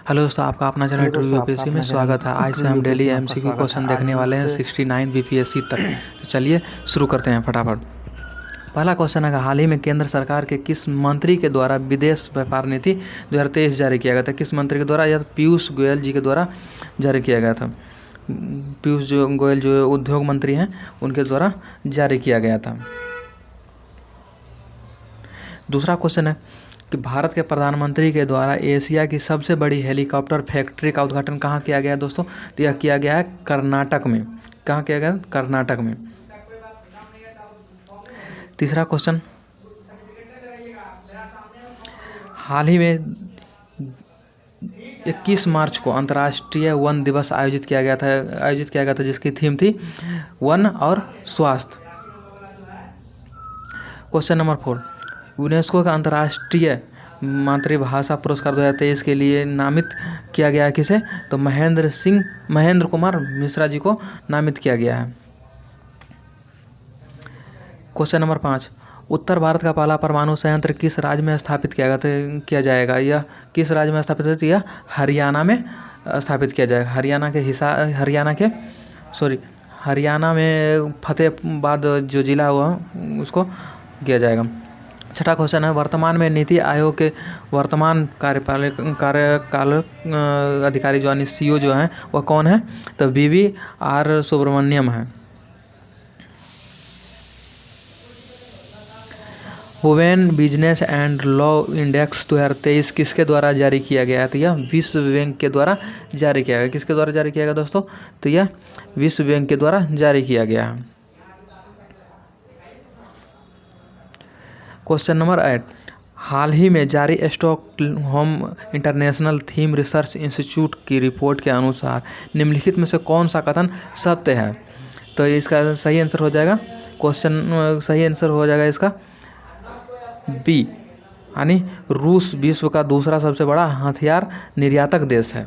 Hello दोस्तों, आपका अपना चैनल ट्रू यूपीएससी में स्वागत है। आज से हम डेली एमसीक्यू क्वेश्चन देखने वाले हैं 69 बीपीएससी तक। तो चलिए शुरू करते हैं फटाफट। पहला क्वेश्चन है, हाल ही में केंद्र सरकार के किस मंत्री के द्वारा विदेश व्यापार नीति 2023 जारी किया गया था? किस मंत्री के द्वारा? या पीयूष गोयल जी के द्वारा जारी किया गया था। पीयूष गोयल जो उद्योग मंत्री हैं उनके द्वारा जारी किया गया था। दूसरा क्वेश्चन है कि भारत के प्रधानमंत्री के द्वारा एशिया की सबसे बड़ी हेलीकॉप्टर फैक्ट्री का उद्घाटन कहाँ किया गया है दोस्तों? तो यह किया गया है कर्नाटक में। कहाँ किया गया? कर्नाटक में। तीसरा क्वेश्चन, हाल ही में 21 मार्च को अंतर्राष्ट्रीय वन दिवस आयोजित किया गया था जिसकी थीम थी वन और स्वास्थ्य। क्वेश्चन नंबर 4, यूनेस्को का अंतर्राष्ट्रीय मातृभाषा पुरस्कार 2023 के लिए नामित किया गया है किसे? तो महेंद्र कुमार मिश्रा जी को नामित किया गया है। क्वेश्चन नंबर 5, उत्तर भारत का पहला परमाणु संयंत्र किस राज्य में स्थापित किया जाएगा? यह किस राज्य में स्थापित है? यह हरियाणा में स्थापित किया जाएगा। हरियाणा में फतेहाबाद जो जिला हुआ उसको किया जाएगा। छठा क्वेश्चन है, वर्तमान में नीति आयोग के वर्तमान कार्यकाल अधिकारी जो यानी सीईओ जो हैं वह कौन है? तो वी.आर. सुब्रमण्यम है। Women business and law index 2023 किसके द्वारा जारी किया गया है? तो यह विश्व बैंक के द्वारा जारी किया गया। किसके द्वारा जारी किया गया दोस्तों? तो यह विश्व बैंक के द्वारा जारी किया गया है। क्वेश्चन नंबर 8, हाल ही में जारी Stockholm international theme research institute की रिपोर्ट के अनुसार निम्नलिखित में से कौन सा कथन सत्य है? तो इसका सही आंसर हो जाएगा इसका बी, यानी रूस विश्व का दूसरा सबसे बड़ा हथियार निर्यातक देश है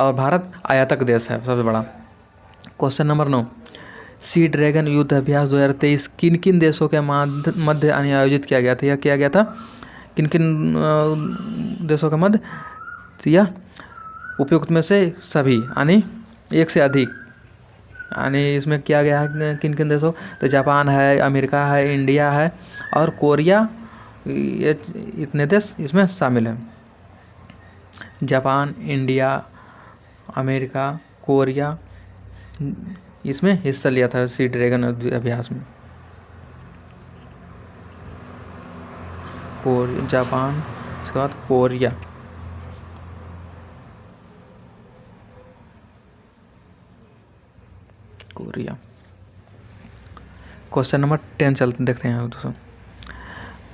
और भारत आयातक देश है सबसे बड़ा। क्वेश्चन नंबर 9, सी ड्रैगन युद्ध अभ्यास 2023 किन किन देशों के मध्य आयोजित किया गया था? यह किया गया था किन किन देशों के मध्य? तो यह उपयुक्त में से सभी, यानी एक से अधिक, यानी इसमें किया गया है किन किन देशों? तो जापान है, अमेरिका है, इंडिया है और कोरिया। ये इतने देश इसमें शामिल हैं। जापान, इंडिया, अमेरिका, कोरिया इसमें हिस्सा लिया था सी ड्रैगन अभ्यास में। जापान, इसके बाद कोरिया। क्वेश्चन नंबर 10 देखते हैं दोस्तों।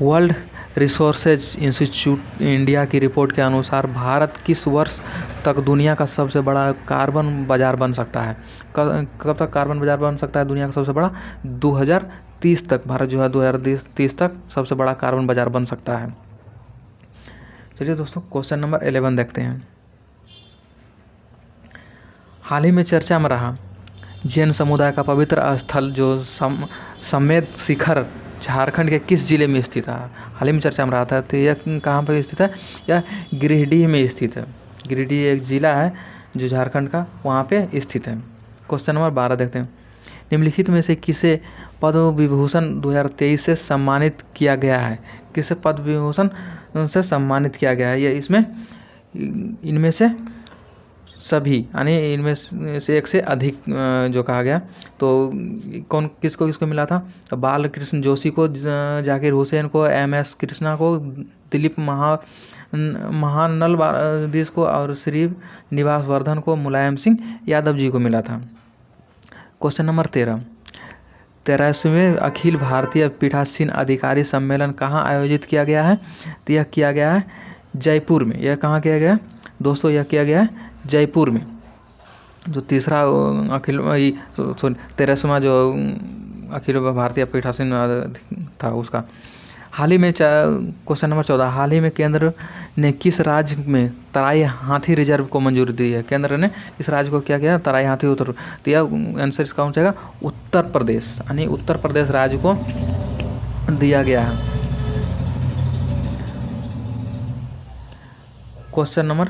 वर्ल्ड रिसोर्सेज इंस्टीट्यूट इंडिया की रिपोर्ट के अनुसार भारत किस वर्ष तक दुनिया का सबसे बड़ा कार्बन बाजार बन सकता है? कब तक कार्बन बाजार बन सकता है दुनिया का सबसे बड़ा? 2030 तक भारत जो है 2030 तक सबसे बड़ा कार्बन बाजार बन सकता है। चलिए दोस्तों, क्वेश्चन नंबर 11 देखते हैं। हाल ही में चर्चा में रहा जैन समुदाय का पवित्र स्थल जो समेत शिखर झारखंड के किस जिले में स्थित है? हाल ही में चर्चा में रहा था। तो यह कहाँ पर स्थित है? यह गिरिडीह में स्थित है। गिरिडीह एक जिला है जो झारखंड का, वहाँ पे स्थित है। क्वेश्चन नंबर 12 देखते हैं। निम्नलिखित में से किसे पद्म विभूषण 2023 से सम्मानित किया गया है? किसे पद्म विभूषण से सम्मानित किया गया है? ये इनमें से सभी, यानी इनमें से एक से अधिक जो कहा गया। तो किसको मिला था? तो बालकृष्ण जोशी को, जाकिर हुसैन को, MS कृष्णा को, दिलीप महानलवादिस को और श्री निवास वर्धन को, मुलायम सिंह यादव जी को मिला था। क्वेश्चन नंबर 13, 83वें अखिल भारतीय पीठासीन अधिकारी सम्मेलन कहाँ आयोजित किया गया है? तो यह किया गया है जयपुर में। यह कहाँ किया गया दोस्तों? यह किया गया है जयपुर में। जो तीसरा 13वां जो अखिल भारतीय पीठासीन था उसका। हाल ही में क्वेश्चन नंबर 14, हाल ही में केंद्र ने किस राज्य में तराई हाथी रिजर्व को मंजूरी दी है? केंद्र ने इस राज्य को क्या किया? तराई हाथी उत्तर। तो यह आंसर इसका हो जाएगा उत्तर प्रदेश, यानी उत्तर प्रदेश राज्य को दिया गया है। क्वेश्चन नंबर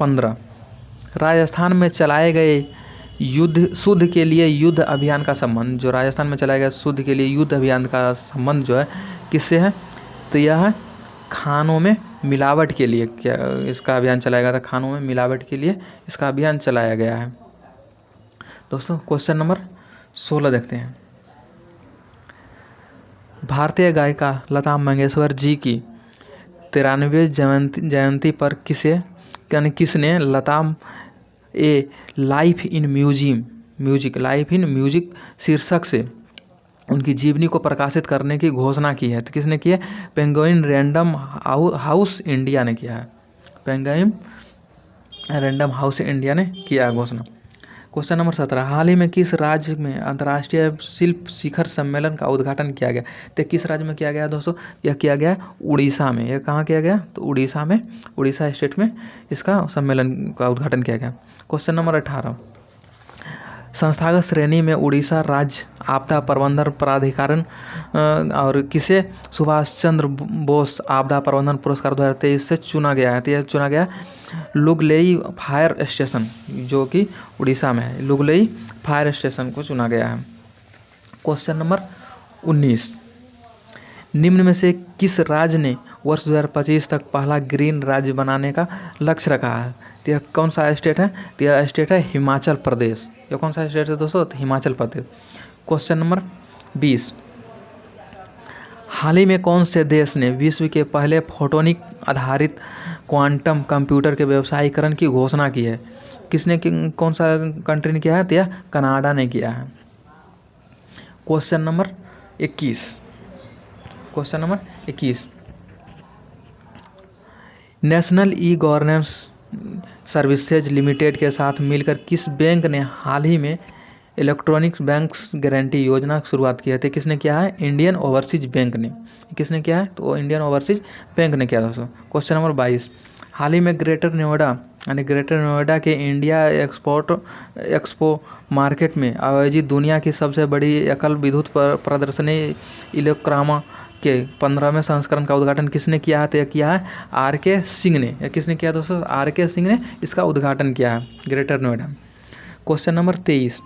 15, राजस्थान में चलाए गए शुद्ध के लिए युद्ध अभियान का संबंध, जो राजस्थान में चलाया गया शुद्ध के लिए युद्ध अभियान का संबंध जो है किससे है? तो यह है खानों में मिलावट के लिए क्या इसका अभियान चलाया गया था, खानों में मिलावट के लिए इसका अभियान चलाया गया है। दोस्तों क्वेश्चन नंबर 16 देखते हैं। भारतीय गायिका लता मंगेशकर जी की 93वीं जयंती पर किसने लता ए लाइफ इन म्यूजिक शीर्षक से उनकी जीवनी को प्रकाशित करने की घोषणा की है? तो किसने की है? पेंगुइन रैंडम हाउस इंडिया ने किया है। पेंगुइन रैंडम हाउस इंडिया ने किया घोषणा। क्वेश्चन नंबर 17, हाल ही में किस राज्य में अंतर्राष्ट्रीय शिल्प शिखर सम्मेलन का उद्घाटन किया गया? तो किस राज्य में किया गया दोस्तों? यह किया गया उड़ीसा में। यह कहाँ किया गया? तो उड़ीसा में, उड़ीसा स्टेट में इसका सम्मेलन का उद्घाटन किया गया। क्वेश्चन नंबर 18, संस्थागत श्रेणी में उड़ीसा राज्य आपदा प्रबंधन प्राधिकरण और किसे सुभाष चंद्र बोस आपदा प्रबंधन पुरस्कार 2023 से चुना गया है? तो यह चुना गया लुगलेई फायर स्टेशन, जो कि उड़ीसा में है। लुगलेई फायर स्टेशन को चुना गया है। क्वेश्चन नंबर 19, निम्न में से किस राज्य ने वर्ष 2025 तक पहला ग्रीन राज्य बनाने का लक्ष्य रखा है? तो यह कौन सा स्टेट है? तो यह स्टेट है हिमाचल प्रदेश। यह कौन सा स्टेट है दोस्तों? तो हिमाचल प्रदेश। क्वेश्चन नंबर 20, हाल ही में कौन से देश ने विश्व के पहले फोटोनिक आधारित क्वांटम कंप्यूटर के व्यवसायीकरण की घोषणा की है? किसने कौन सा कंट्री ने किया है? तो यह कनाडा ने किया है। Question number 21, question number 21, national e governance services limited के साथ मिलकर किस बैंक ने हाल ही में इलेक्ट्रॉनिक बैंक गारंटी योजना की शुरुआत की है? तो किसने किया है? इंडियन ओवरसीज बैंक ने। किसने किया है? तो इंडियन ओवरसीज बैंक ने किया दोस्तों। क्वेश्चन नंबर 22, हाल ही में ग्रेटर नोएडा के इंडिया एक्सपो मार्केट में आयोजित दुनिया की सबसे बड़ी एकल विद्युत प्रदर्शनी इलेक्ट्रामा के 15वें संस्करण का उद्घाटन किसने किया है? तो यह किया है आर.के. सिंह ने। यह किसने किया दोस्तों? आर.के. सिंह ने इसका उद्घाटन किया है ग्रेटर नोएडा। क्वेश्चन नंबर 23,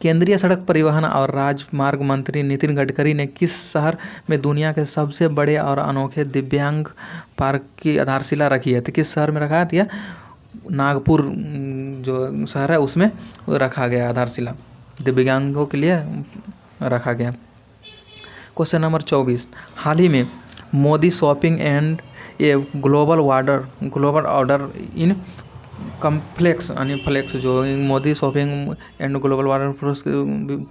केंद्रीय सड़क परिवहन और राजमार्ग मंत्री नितिन गडकरी ने किस शहर में दुनिया के सबसे बड़े और अनोखे दिव्यांग पार्क की आधारशिला रखी है? तो किस शहर में रखा है? तो नागपुर जो शहर है उसमें रखा गया आधारशिला, दिव्यांगों के लिए रखा गया। क्वेश्चन नंबर 24, हाल ही में Modi shopping and a global order in complex यानी फ्लेक्स, जो Modi shopping and global order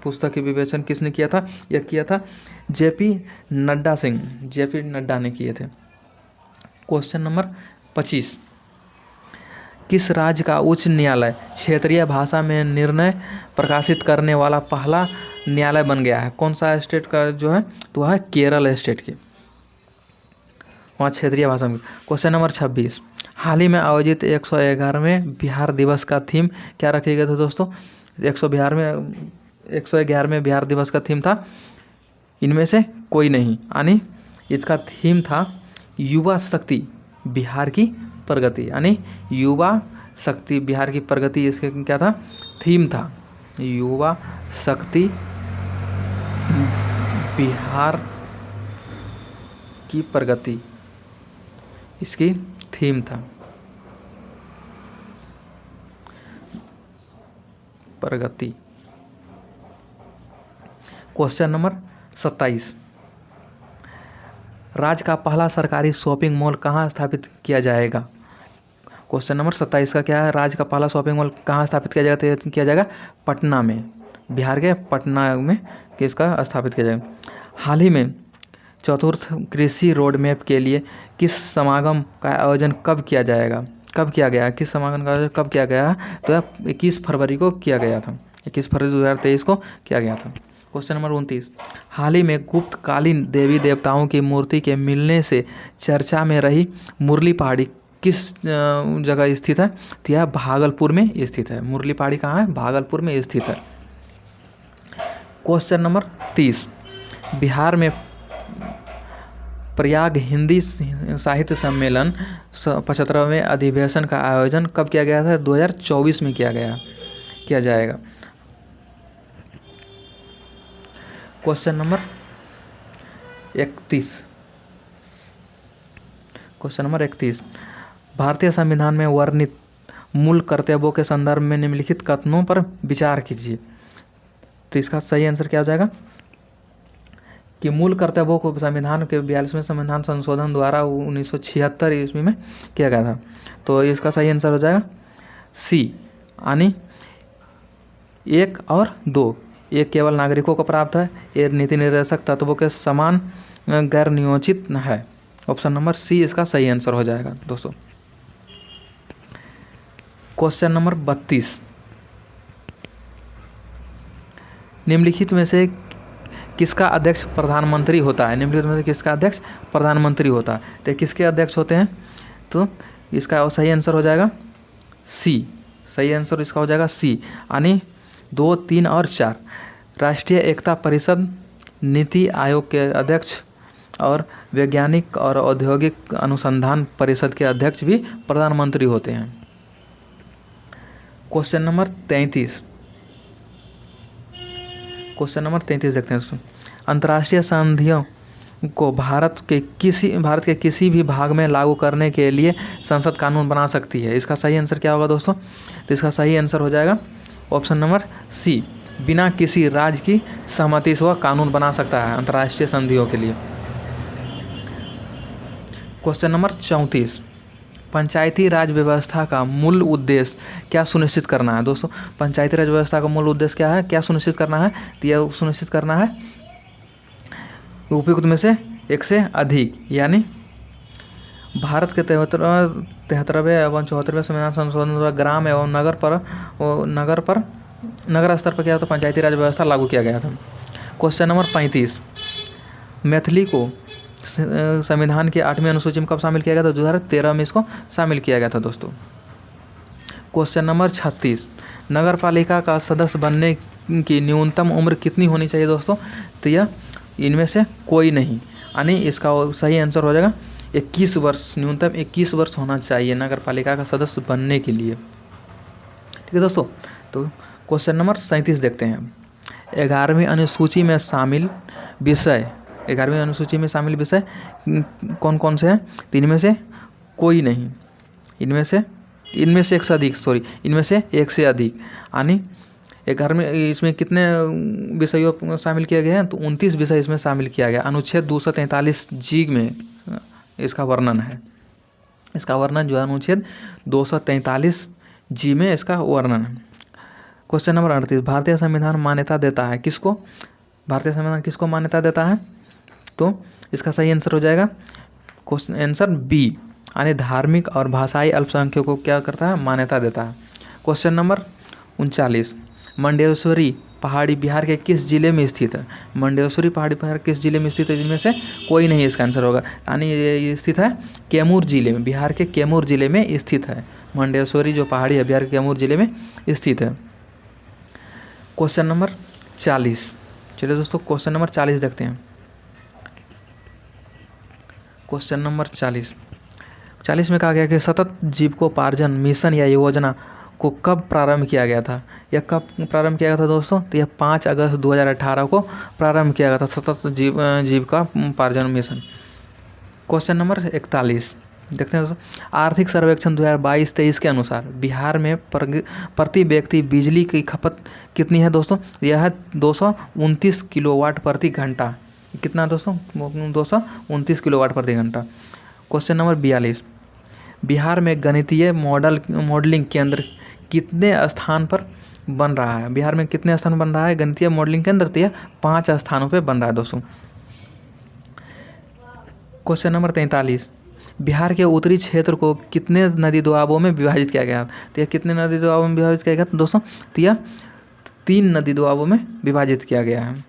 पुस्तक की विवेचन किसने किया था? यह किया था जेपी नड्डा ने किए थे। क्वेश्चन नंबर 25, किस राज्य का उच्च न्यायालय क्षेत्रीय भाषा में निर्णय प्रकाशित करने वाला पहला न्यायालय बन गया है? कौन सा स्टेट का जो है? तो वह है केरल स्टेट की, वहाँ क्षेत्रीय भाषा में। क्वेश्चन नंबर 26, हाल ही में आयोजित 111वें बिहार दिवस का थीम क्या रखे गए थे दोस्तों? 111वें बिहार दिवस का थीम था इनमें से कोई नहीं, यानी इसका थीम था युवा शक्ति बिहार की प्रगति, यानी युवा शक्ति बिहार की प्रगति इसके क्या था? थीम था युवा शक्ति बिहार की प्रगति, इसकी थीम था प्रगति। क्वेश्चन नंबर 27, राज्य का पहला सरकारी शॉपिंग मॉल कहाँ स्थापित किया जाएगा? क्वेश्चन नंबर 27 का क्या है? राज्य का पहला शॉपिंग मॉल कहाँ स्थापित किया जाएगा? तो किया जाएगा पटना में, बिहार के पटना में इसका स्थापित किया जाएगा। हाल ही में चतुर्थ कृषि रोड मैप के लिए किस समागम का आयोजन कब किया गया? किस समागम का आयोजन कब किया गया? तो 21 फरवरी को किया गया था, 21 फरवरी 2023 को किया गया था। क्वेश्चन नंबर 29, हाल ही में गुप्तकालीन देवी देवताओं की मूर्ति के मिलने से चर्चा में रही मुरली पहाड़ी किस जगह स्थित है? तो यह भागलपुर में स्थित है। मुरली पहाड़ी कहाँ है? भागलपुर में स्थित है। क्वेश्चन नंबर 30, बिहार में प्रयाग हिंदी साहित्य सम्मेलन 75वें अधिवेशन का आयोजन कब किया गया था? 2024 में किया जाएगा। Question number 31। भारतीय संविधान में वर्णित मूल कर्तव्यों के संदर्भ में निम्नलिखित कथनों पर विचार कीजिए। तो इसका सही आंसर क्या हो जाएगा कि मूल कर्तव्यों को संविधान के 42वें संविधान संशोधन द्वारा 1976 ईस्वी में किया गया था। तो इसका सही आंसर हो जाएगा सी, यानी 1 और 2। एक केवल नागरिकों को प्राप्त है, एक नीति निर्देशक तत्वों के समान गैर नियोजित है। ऑप्शन नंबर सी इसका सही आंसर हो जाएगा दोस्तों। Question number 32। निम्नलिखित में से किसका अध्यक्ष प्रधानमंत्री होता है? निम्नलिखित में से किसका अध्यक्ष प्रधानमंत्री होता है? तो किसके अध्यक्ष होते हैं? तो इसका सही आंसर हो जाएगा सी। सही आंसर इसका हो जाएगा सी, यानी 2, 3 और 4। राष्ट्रीय एकता परिषद, नीति आयोग के अध्यक्ष और वैज्ञानिक और औद्योगिक अनुसंधान परिषद के अध्यक्ष भी प्रधानमंत्री होते हैं। Question number 33। क्वेश्चन नंबर 33 देखते हैं। अंतर्राष्ट्रीय संधियों को भारत के किसी भी भाग में लागू करने के लिए संसद कानून बना सकती है। इसका सही आंसर क्या होगा दोस्तों? तो इसका सही आंसर हो जाएगा ऑप्शन नंबर सी, बिना किसी राज्य की सहमति से वह कानून बना सकता है अंतर्राष्ट्रीय संधियों के लिए। Question number 34। पंचायती राज व्यवस्था का मूल उद्देश्य क्या सुनिश्चित करना है? दोस्तों पंचायती राज व्यवस्था का मूल उद्देश्य क्या है, क्या सुनिश्चित करना है? तो यह सुनिश्चित करना है उपयुक्त में से एक से अधिक, यानी भारत के 73वें एवं 74वें संविधान संशोधन द्वारा ग्राम एवं नगर स्तर पर क्या होता है पंचायती राज व्यवस्था लागू किया गया था। Question number 35। मैथिली को संविधान की 8वीं अनुसूची में कब शामिल किया गया था? 2013 में इसको शामिल किया गया था दोस्तों। Question number 36। नगर पालिका का सदस्य बनने की न्यूनतम उम्र कितनी होनी चाहिए दोस्तों? तो यह इनमें से कोई नहीं, यानी इसका सही आंसर हो जाएगा 21 वर्ष। न्यूनतम 21 वर्ष होना चाहिए नगर पालिका का सदस्य बनने के लिए। ठीक है दोस्तों। तो क्वेश्चन नंबर 37 देखते हैं। 11वीं अनुसूची में शामिल विषय कौन कौन से हैं? इनमें से कोई नहीं, इनमें से एक से अधिक, इनमें से एक से अधिक, यानी 11वीं इसमें कितने विषयों शामिल किए गए हैं? तो 29 विषय इसमें शामिल किया गया। अनुच्छेद 243 जी में इसका वर्णन है। इसका वर्णन जो है अनुच्छेद 243 जी में इसका वर्णन है। Question number 38। भारतीय संविधान मान्यता देता है किसको? भारतीय संविधान किसको मान्यता देता है? तो इसका सही आंसर हो जाएगा क्वेश्चन आंसर बी, यानी धार्मिक और भाषाई अल्पसंख्यकों को क्या करता है? मान्यता देता है। Question number 39। मंडेश्वरी पहाड़ी बिहार के किस जिले में स्थित है? मंडेश्वरी पहाड़ी बिहार किस जिले में स्थित है? इनमें से कोई नहीं इसका आंसर होगा, यानी ये स्थित है कैमूर जिले में, बिहार के कैमूर जिले में स्थित है। मंडेश्वरी जो पहाड़ी है बिहार के कैमूर जिले में स्थित है। Question number 40। चलिए दोस्तों क्वेश्चन नंबर 40 देखते हैं। क्वेश्चन नंबर 40 में कहा गया कि सतत जीविकोपार्जन मिशन या योजना को कब प्रारंभ किया गया था? यह कब प्रारंभ किया गया था दोस्तों? तो यह 5 अगस्त 2018 को प्रारंभ किया गया था सतत जीविकोपार्जन मिशन। क्वेश्चन नंबर 41 देखते हैं दोस्तों। आर्थिक सर्वेक्षण 2022-23 के अनुसार बिहार में प्रति व्यक्ति बिजली की खपत कितनी है दोस्तों? यह है 229 किलोवाट प्रति घंटा। कितना दोस्तों? 229 किलोवाट प्रति घंटा। Question number 42। बिहार में गणितीय मॉडलिंग केंद्र कितने स्थान पर बन रहा है? बिहार में कितने स्थान बन रहा है गणितीय मॉडलिंग केंद्र? तो यह 5 स्थानों पे बन रहा है दोस्तों। Question number 43। बिहार के उत्तरी क्षेत्र को कितने नदी दोआबों में विभाजित किया गया? तो यह कितने नदी दोआबों में विभाजित किया गया दोस्तों? तो यह 3 नदी दोआबों में विभाजित किया गया है।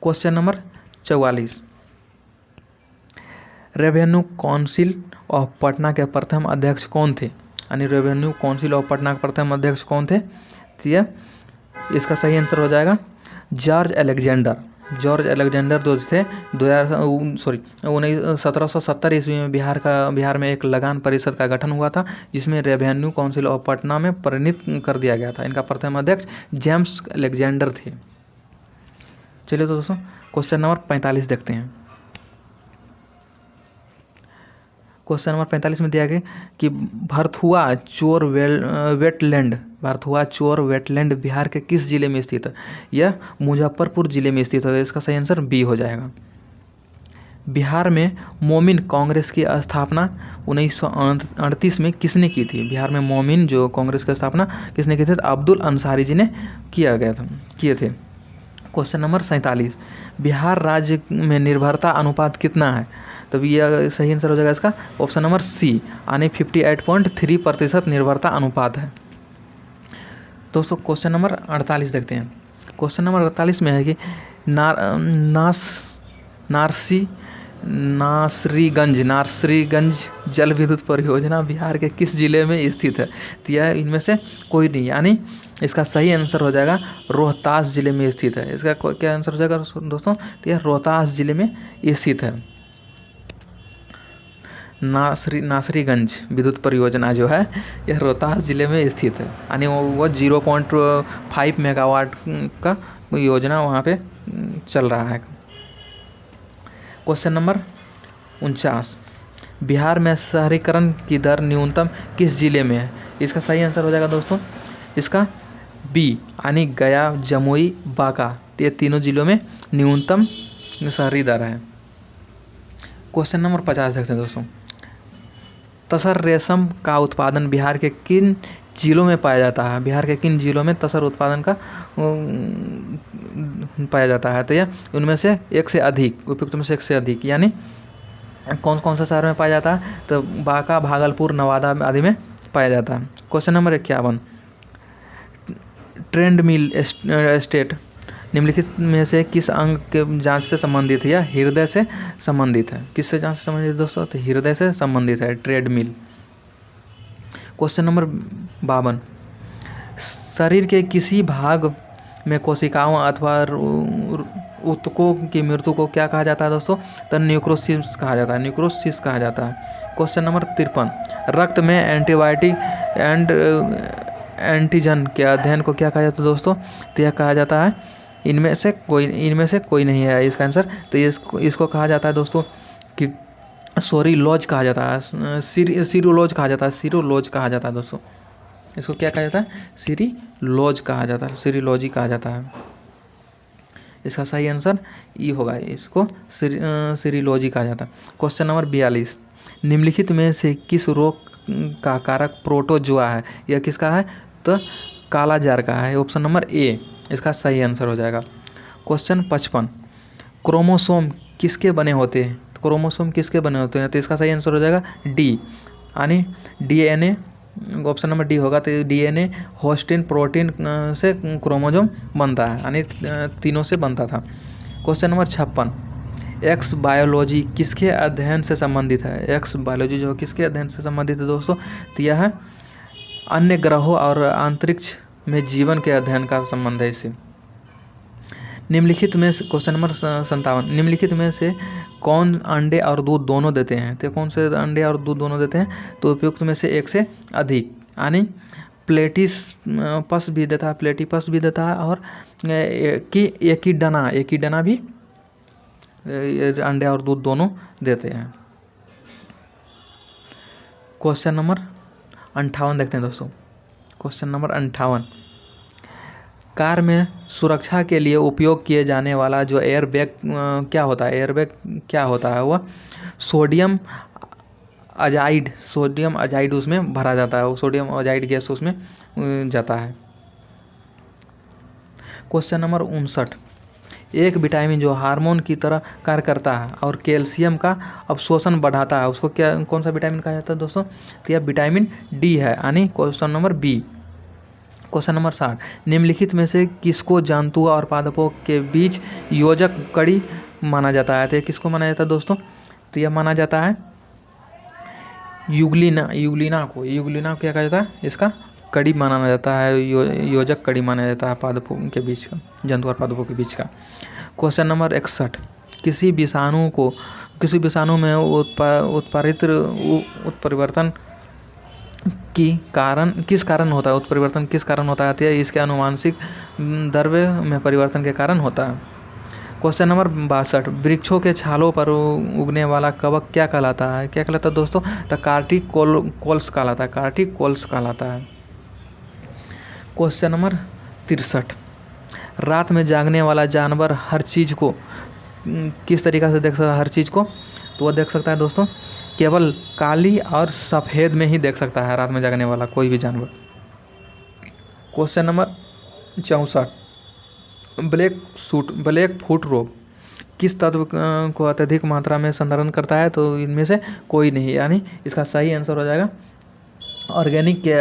Question number 44। Revenue council of Patna के प्रथम अध्यक्ष कौन थे? यानी रेवेन्यू काउंसिल ऑफ पटना के प्रथम अध्यक्ष कौन थे? तो यह इसका सही आंसर हो जाएगा जॉर्ज जॉर्ज अलेक्जेंडर जो थे 1770 ईस्वी में बिहार में एक लगान परिषद का गठन हुआ था, जिसमें रेवेन्यू काउंसिल ऑफ पटना में परिणित कर दिया गया था। इनका प्रथम अध्यक्ष जेम्स अलेक्जेंडर थे। चलिए तो दोस्तों क्वेश्चन नंबर 45 देखते हैं। क्वेश्चन नंबर 45 में दिया गया कि भरथुआ चोर वेटलैंड बिहार के किस जिले में स्थित है? यह मुजफ्फरपुर जिले में स्थित है। इसका सही आंसर बी हो जाएगा। बिहार में मोमिन कांग्रेस की स्थापना 1938 में किसने की थी? बिहार में मोमिन जो कांग्रेस की स्थापना किसने की थी? अब्दुल अंसारी जी ने किए थे। क्वेश्चन नंबर 47, बिहार राज्य में निर्भरता अनुपात कितना है? तो यह सही आंसर हो जाएगा इसका ऑप्शन नंबर सी, यानी 58.3% निर्भरता अनुपात है। दोस्तों क्वेश्चन नंबर 48 देखते हैं। क्वेश्चन नंबर 48 में है कि नासरीगंज जल विद्युत परियोजना बिहार के किस जिले में स्थित है? तो यह इनमें से कोई नहीं, यानी इसका सही आंसर हो जाएगा रोहतास जिले में स्थित है। इसका क्या आंसर हो जाएगा दोस्तों? तो यह रोहतास जिले में स्थित है। नासरीगंज विद्युत परियोजना जो है यह रोहतास जिले में स्थित है, यानी वो 0.5 मेगावाट का योजना वहाँ पे चल रहा है। क्वेश्चन नंबर 49, बिहार में शहरीकरण की दर न्यूनतम किस जिले में है? इसका सही आंसर हो जाएगा दोस्तों इसका बी, यानी गया, जमुई, बांका, ये तीनों जिलों में न्यूनतम शहरी दर है। क्वेश्चन नंबर 50 देखते हैं दोस्तों। तसर रेशम का उत्पादन बिहार के किन जिलों में पाया जाता है? बिहार के किन जिलों में तसर उत्पादन का पाया जाता है? तो यह उनमें से एक से अधिक, उपयुक्त में से एक से अधिक, यानी कौन कौन से शहर में पाया जाता है? तो बांका, भागलपुर, नवादा आदि में पाया जाता है। क्वेश्चन नंबर 51, ट्रेंड मिल स्टेट निम्नलिखित में से किस अंग के जांच से संबंधित है या हृदय से संबंधित है? किससे जांच से संबंधित दोस्तों? तो हृदय से संबंधित है ट्रेडमिल। क्वेश्चन नंबर 52, शरीर के किसी भाग में कोशिकाओं अथवा ऊतकों की मृत्यु को क्या कहा जाता है दोस्तों? तो न्यूक्रोसिस कहा जाता है, न्यूक्रोसिस कहा जाता है। क्वेश्चन नंबर 53, रक्त में एंटीबायोटिक एंड एंटीजन के अध्ययन को क्या कहा जाता है दोस्तों? तो यह कहा जाता है इनमें से कोई नहीं है इसका आंसर। तो इसको कहा जाता है दोस्तों कि सोरीलॉज कहा जाता है, सीरोलॉज कहा जाता है, सीरोलॉज कहा जाता है दोस्तों। इसको क्या कहा जाता है? सीरोलॉज कहा जाता है, सीरोलॉजी कहा जाता है। इसका सही आंसर ई होगा, इसको सीरोलॉजी कहा जाता है। क्वेश्चन नंबर 42, निम्नलिखित में से किस रोग का कारक प्रोटोजोआ है? यह किसका है? तो कालाजार का है, ऑप्शन नंबर ए इसका सही आंसर हो जाएगा। क्वेश्चन 55, क्रोमोसोम किसके बने होते हैं? तो क्रोमोसोम किसके बने होते हैं? तो इसका सही आंसर हो जाएगा डी, यानी डीएनए, ऑप्शन नंबर डी होगा। तो डीएनए, होस्टिन, प्रोटीन से क्रोमोसोम बनता है, यानी तीनों से बनता था। क्वेश्चन नंबर 56, एक्स बायोलॉजी किसके अध्ययन से संबंधित है? एक्स बायोलॉजी जो किसके अध्ययन से संबंधित है दोस्तों? तो यह है अन्य ग्रहों और अंतरिक्ष में जीवन के अध्ययन का संबंध है इससे। निम्नलिखित में से क्वेश्चन नंबर 57, निम्नलिखित में से कौन अंडे और दूध दोनों देते हैं? तो कौन से अंडे और दूध दोनों देते हैं? तो उपयुक्त में से एक से अधिक, यानी प्लेटिपस भी देता है और एकिडना भी अंडे और दूध दोनों देते हैं। क्वेश्चन नंबर 58 देखते हैं दोस्तों। क्वेश्चन नंबर 58, कार में सुरक्षा के लिए उपयोग किए जाने वाला जो एयरबैग क्या होता है? एयरबैग क्या होता है? वह सोडियम अजाइड उसमें भरा जाता है, वो सोडियम अजाइड गैस उसमें जाता है। क्वेश्चन नंबर 59, एक विटामिन जो हार्मोन की तरह कार्य करता है और कैल्शियम का अवशोषण बढ़ाता है, उसको कौन सा विटामिन कहा जाता है दोस्तों? तो यह विटामिन डी है, यानी question number B. Question number 60, निम्नलिखित में से किसको जंतुओं और पादपों के बीच योजक कड़ी माना जाता है? तो किसको माना जाता है दोस्तों? तो यह माना जाता है यूग्लिना को क्या कहा जाता है? इसका कड़ी माना जाता है, योजक कड़ी माना जाता है पादपों के बीच का, जंतु और पादपों के बीच का। क्वेश्चन नंबर 61, किसी विषाणु में उत्पादित उत्परिवर्तन किस कारण होता है, उत्परिवर्तन किस कारण होता है, इसके आनुवांशिक द्रव्य में परिवर्तन के कारण होता है। क्वेश्चन नंबर 62, वृक्षों के छालों पर उगने वाला कवक क्या कहलाता है, क्या कहलाता है दोस्तों, तो कार्टिकोल्स कहलाता है, कार्टिकोल्स कहलाता है। क्वेश्चन नंबर 63, रात में जागने वाला जानवर हर चीज़ को किस तरीक़ा से देख सकता है, हर चीज़ को, तो वह देख सकता है दोस्तों केवल काली और सफ़ेद में ही देख सकता है रात में जागने वाला कोई भी जानवर। क्वेश्चन नंबर 64, ब्लैक फुट रोग किस तत्व को अत्यधिक मात्रा में संधारण करता है, तो इनमें से कोई नहीं, यानी इसका सही आंसर हो जाएगा ऑर्गेनिक के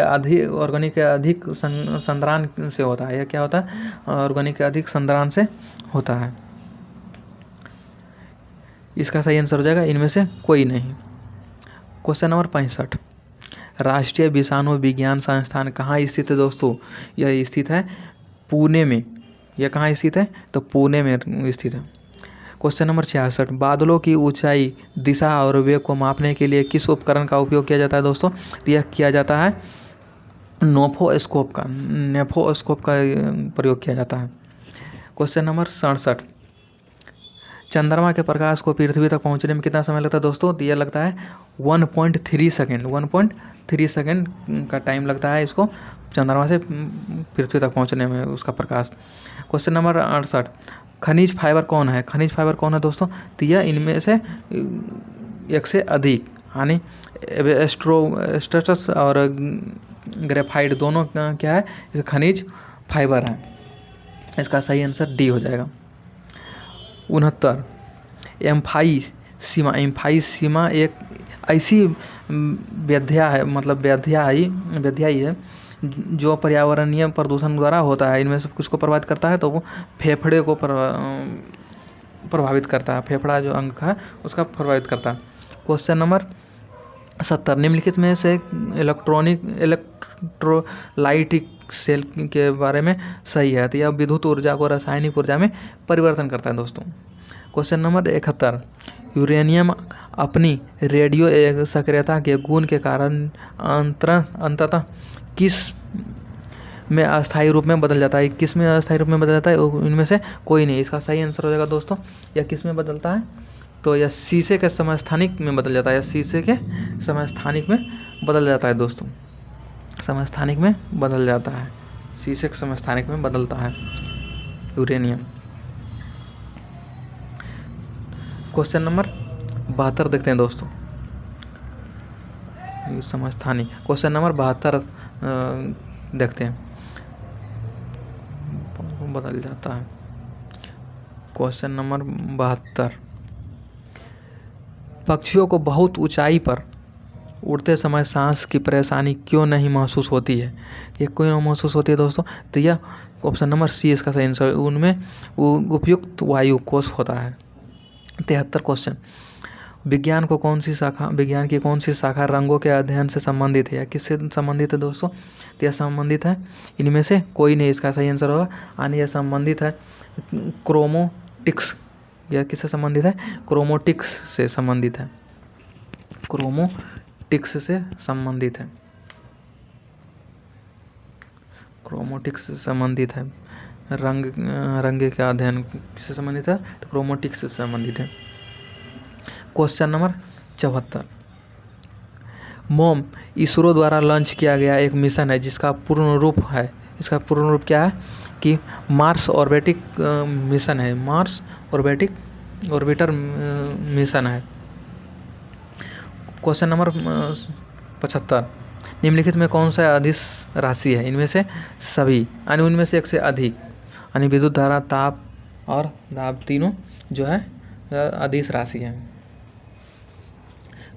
अधिक संद्रान से होता है। यह क्या होता है, ऑर्गेनिक के अधिक संद्रान से होता है, इसका सही आंसर हो जाएगा इनमें से कोई नहीं। क्वेश्चन नंबर 65, राष्ट्रीय विषाणु विज्ञान संस्थान कहाँ स्थित है दोस्तों, यह स्थित है पुणे में। यह कहाँ स्थित है, तो पुणे में स्थित है। क्वेश्चन नंबर 66, बादलों की ऊंचाई, दिशा और वेग को मापने के लिए किस उपकरण का उपयोग किया जाता है दोस्तों, तो यह किया जाता है नेफोस्कोप का प्रयोग किया जाता है। क्वेश्चन नंबर 67, चंद्रमा के प्रकाश को पृथ्वी तक पहुंचने में कितना समय लगता है दोस्तों, तो यह लगता है 1.3 सेकेंड का टाइम लगता है इसको चंद्रमा से पृथ्वी तक पहुंचने में, उसका प्रकाश। क्वेश्चन नंबर 68, खनिज फाइबर कौन है, खनिज फाइबर कौन है दोस्तों, तो यह इनमें से एक से अधिक, यानी एस्बेस्टोस और ग्रेफाइट दोनों क्या है, ये खनिज फाइबर है, इसका सही आंसर डी हो जाएगा। 69, एम्फाइसीमा एक ऐसी व्याधिया है, मतलब व्याधियाई है जो पर्यावरणीय प्रदूषण द्वारा होता है, इनमें से कुछ को प्रभावित करता है, तो वो फेफड़े को प्रभावित करता है, फेफड़ा जो अंग है उसका प्रभावित करता है। क्वेश्चन नंबर 70, निम्नलिखित में से इलेक्ट्रोलाइटिक सेल के बारे में सही है, तो यह विद्युत ऊर्जा को रासायनिक ऊर्जा में परिवर्तन करता है दोस्तों। क्वेश्चन नंबर 71, यूरेनियम अपनी रेडियो सक्रियता के गुण के कारण अंततः किस में अस्थायी रूप में बदल जाता है, किस में अस्थायी रूप में बदल जाता है, इनमें से कोई नहीं, इसका सही आंसर हो जाएगा दोस्तों, यह किस में बदलता है, तो यह शीशे के समस्थानिक में बदल जाता है, शीशे के समस्थानिक में बदल जाता है दोस्तों, समस्थानिक में बदल जाता है, शीशे के समस्थानिक में बदलता है यूरेनियम। क्वेश्चन नंबर 72 देखते हैं दोस्तों, समस्थानिक। क्वेश्चन नंबर 72 देखते हैं, बदल जाता है। क्वेश्चन नंबर 72, पक्षियों को बहुत ऊंचाई पर उड़ते समय सांस की परेशानी क्यों नहीं महसूस होती है, ये क्यों महसूस होती है दोस्तों, तो यह ऑप्शन नंबर सी इसका सही आंसर, उनमें उपयुक्त वायु कोश होता है। 73 क्वेश्चन, विज्ञान की कौन सी शाखा रंगों के अध्ययन से संबंधित है, या किससे संबंधित है दोस्तों, तो यह संबंधित है इनमें से कोई नहीं, इसका सही आंसर होगा, यानी यह संबंधित है क्रोमोटिक्स, यह किससे संबंधित है, क्रोमोटिक्स से संबंधित है, क्रोमोटिक्स से संबंधित है, क्रोमोटिक्स से संबंधित है, रंग का अध्ययन किससे संबंधित है, तो क्रोमोटिक्स से संबंधित है। क्वेश्चन नंबर 74, मोम इसरो द्वारा लॉन्च किया गया एक मिशन है जिसका पूर्ण रूप है, इसका पूर्ण रूप क्या है, कि मार्स ऑर्बिटिक मिशन है, मार्स ऑर्बिटर मिशन है। क्वेश्चन नंबर 75, निम्नलिखित में कौन सा अदिश राशि है, इनमें से सभी, यानी उनमें से एक से अधिक, यानी विद्युत धारा, ताप और दाब तीनों जो है अदिश राशि है।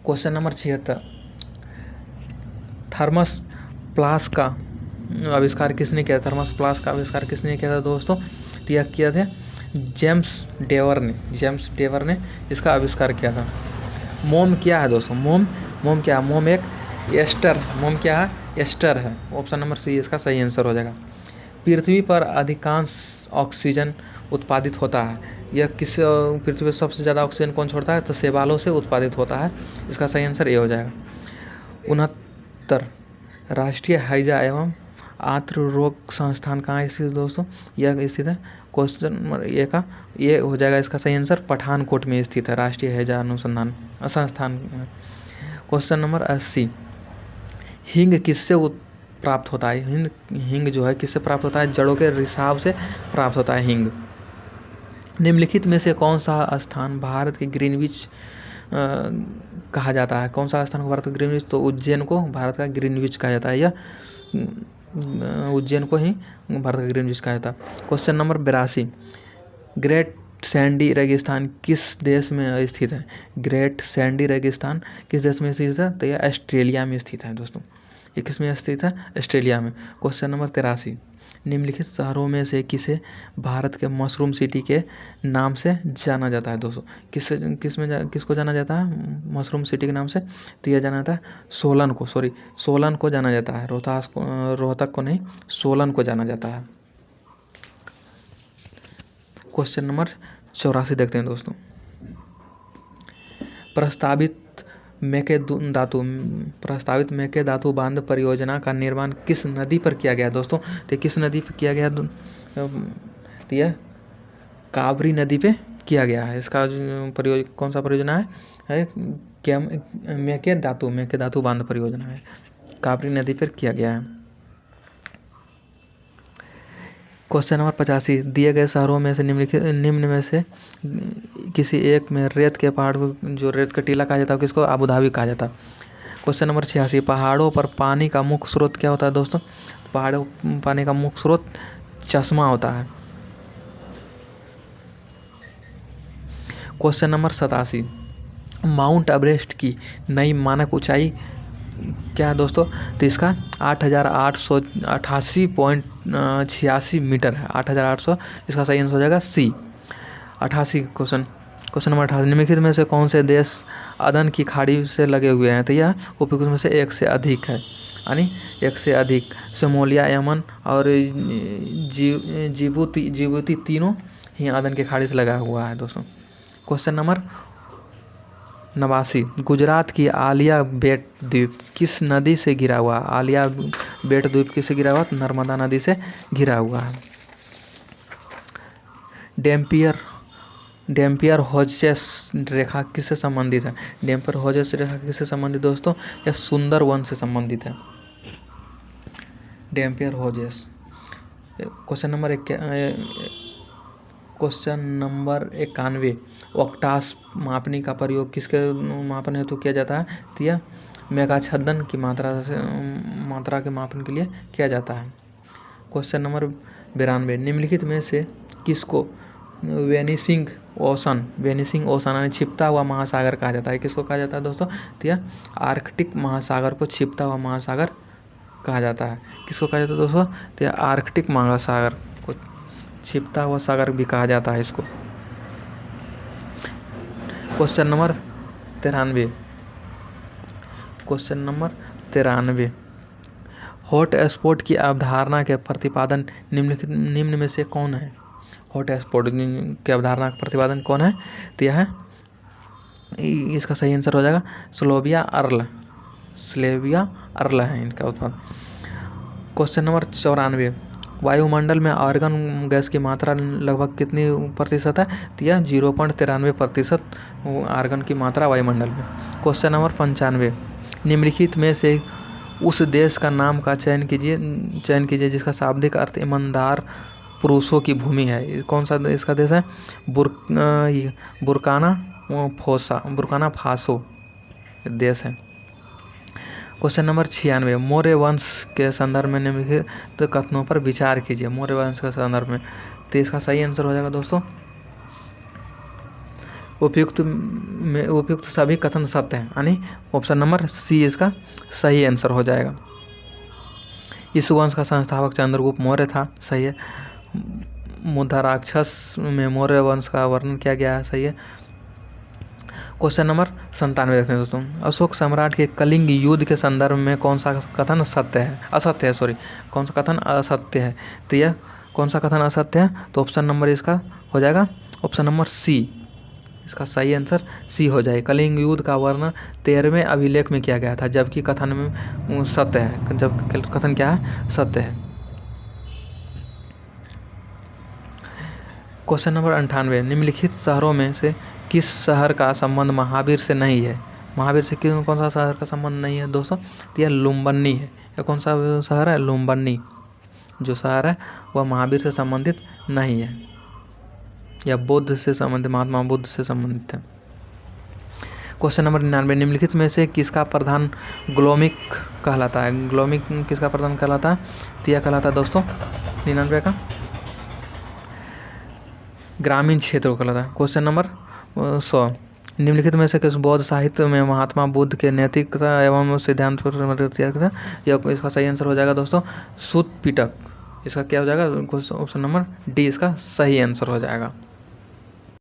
क्वेश्चन नंबर 76, थर्मस प्लास का आविष्कार किसने किया, थर्मस प्लास का आविष्कार किसने किया था दोस्तों, तो यह किया था जेम्स डेवर ने इसका आविष्कार किया था। मोम क्या है दोस्तों, मोम क्या है, मोम एक एस्टर है, ऑप्शन नंबर सी इसका सही आंसर हो जाएगा। पृथ्वी पर अधिकांश ऑक्सीजन उत्पादित होता है। यह किस पृथ्वी पर सबसे ज़्यादा ऑक्सीजन कौन छोड़ता है? तो शैवालों से उत्पादित होता है। इसका सही आंसर ये हो जाएगा। 69 राष्ट्रीय हैजा एवं आंत्र रोग संस्थान कहाँ है स्थित दोस्तों? यह स्थित है क्वेश्चन नंबर ए का ये हो जाएगा इसका सही आंसर। पठानकोट में स्थित है राष्ट्रीय हैजा अनुसंधान संस्थान। क्वेश्चन नंबर 80 हींग किससे प्राप्त होता है? हींग जो है किससे प्राप्त होता है? जड़ों के रिसाव से प्राप्त होता है हींग। निम्नलिखित में से कौन सा स्थान भारत के ग्रीनविच कहा जाता है? कौन सा स्थान को भारत का ग्रीनविच? तो उज्जैन को भारत का ग्रीनविच कहा जाता है, या उज्जैन को ही भारत का ग्रीनविच कहा जाता है। क्वेश्चन नंबर 82 ग्रेट सैंडी रेगिस्तान किस देश में स्थित है? ग्रेट सैंडी रेगिस्तान किस देश में स्थित है? तो यह ऑस्ट्रेलिया में स्थित है दोस्तों। ये किस में स्थित है? ऑस्ट्रेलिया में। क्वेश्चन नंबर 83 निम्नलिखित शहरों में से किसे भारत के मशरूम सिटी के नाम से जाना जाता है दोस्तों? किसको जाना जाता है मशरूम सिटी के नाम से? तो यह जाना जाता है सोलन को जाना जाता है। रोहतक को नहीं, सोलन को जाना जाता है। क्वेश्चन नंबर 84 देखते हैं दोस्तों। प्रस्तावित मेकेदातु बांध परियोजना का निर्माण किस नदी पर किया गया दोस्तों? तो किस नदी पर किया गया? तो यह काबरी नदी पे किया गया है। इसका कौन सा परियोजना है? क्या मेकेदातु बांध परियोजना है, काबरी नदी पर किया गया है। क्वेश्चन नंबर 85 दिए गए शहरों में से निम्न में से किसी एक में रेत के पहाड़ को, जो रेत का टीला कहा जाता है, किसको? अबू धाबी कहा जाता है। क्वेश्चन नंबर 86 पहाड़ों पर पानी का मुख्य स्रोत क्या होता है दोस्तों? पहाड़ों पानी का मुख्य स्रोत चश्मा होता है। क्वेश्चन नंबर 87 माउंट एवरेस्ट की नई मानक ऊंचाई क्या है दोस्तों? तो इसका 8,888.86 मीटर है। 8,800 इसका सही आंसर हो जाएगा सी। 88 क्वेश्चन नंबर 88 निम्नलिखित में से कौन से देश अदन की खाड़ी से लगे हुए हैं? तो यह उपयुक्त में से एक से अधिक है, यानी एक से अधिक। सोमालिया, यमन और जिबूती तीनों ही अदन की खाड़ी से लगा हुआ है दोस्तों। क्वेश्चन नंबर 89 गुजरात की आलिया बेट द्वीप किस नदी से घिरा हुआ? आलिया बेट द्वीप किससे घिरा हुआ? नर्मदा नदी से घिरा हुआ है। डेम्पियर होजेस रेखा किससे संबंधित है? डेम्पियर होजेस रेखा किससे संबंधित दोस्तों? यह सुंदरवन से संबंधित है। डेम्पियर होजेस। क्वेश्चन नंबर 91 ऑक्टास मापनी का प्रयोग किसके मापन हेतु किया जाता है? तो यह मेघाच्छादन की मात्रा के मापन के लिए किया जाता है। क्वेश्चन नंबर 92 निम्नलिखित में से किसको वेनिसिंग ओशन यानी छिपता हुआ महासागर कहा जाता है? किसको कहा जाता है दोस्तों? तो यह आर्कटिक महासागर को छिपता हुआ महासागर कहा जाता है। किसको कहा जाता है दोस्तों? तो यह आर्कटिक महासागर को छिपता हुआ सागर भी कहा जाता है इसको। क्वेश्चन नंबर 93 हॉट स्पॉट की अवधारणा के प्रतिपादन निम्न में से कौन है? हॉट स्पॉट की अवधारणा का प्रतिपादन कौन है? तो यह है, इसका सही आंसर हो जाएगा स्लोविया अर्ल है इनका उत्पादन। क्वेश्चन नंबर 94 वायुमंडल में आर्गन गैस की मात्रा लगभग कितनी प्रतिशत है? तो यह 0.93% आर्गन की मात्रा वायुमंडल में। क्वेश्चन नंबर 95 निम्नलिखित में से उस देश का नाम का चयन कीजिए जिसका शाब्दिक अर्थ ईमानदार पुरुषों की भूमि है। कौन सा इसका देश है? बुर्किना फासो देश है। क्वेश्चन नंबर 96 मौर्य वंश के संदर्भ में निम्नलिखित कथनों पर विचार कीजिए। मौर्य वंश के संदर्भ में, तो इसका सही आंसर हो जाएगा दोस्तों उपयुक्त सभी कथन सत्य हैं, यानी ऑप्शन नंबर सी इसका सही आंसर हो जाएगा। इस वंश का संस्थापक चंद्रगुप्त मौर्य था, सही है। मुद्राराक्षस में मौर्य वंश का वर्णन किया गया है, सही है। क्वेश्चन नंबर 97 देखते हैं दोस्तों। अशोक सम्राट के कलिंग युद्ध के संदर्भ में कौन सा कथन सत्य है, असत्य है, सॉरी, कौन सा कथन असत्य है? तो यह कौन सा कथन असत्य है? तो ऑप्शन नंबर इसका हो जाएगा ऑप्शन नंबर सी। इसका सही आंसर सी हो जाए। कलिंग युद्ध का वर्णन 13वें अभिलेख में किया गया था, जबकि कथन में सत्य है, जब कथन क्या है? सत्य है। क्वेश्चन नंबर 98, निम्नलिखित शहरों में से किस शहर का संबंध महावीर से नहीं है? महावीर से कौन सा शहर का संबंध नहीं है दोस्तों? तो यह लुम्बिनी है। यह कौन सा शहर है? लुम्बिनी जो शहर है वह महावीर से संबंधित नहीं है, या बुद्ध से संबंधित, महात्मा बुद्ध से संबंधित है। क्वेश्चन नंबर 99, निम्नलिखित में से किसका प्रधान ग्लोमिक कहलाता है? ग्लोमिक किसका प्रधान कहलाता है? तो यह कहलाता है दोस्तों 99 का ग्रामीण क्षेत्र को कहलाता है। क्वेश्चन नंबर 100, निम्नलिखित में से किस बौद्ध साहित्य में महात्मा बुद्ध के नैतिकता एवं सिद्धांत पर किया गया? यह इसका सही आंसर हो जाएगा दोस्तों सूत पिटक। इसका क्या हो जाएगा? ऑप्शन नंबर डी इसका सही आंसर हो जाएगा।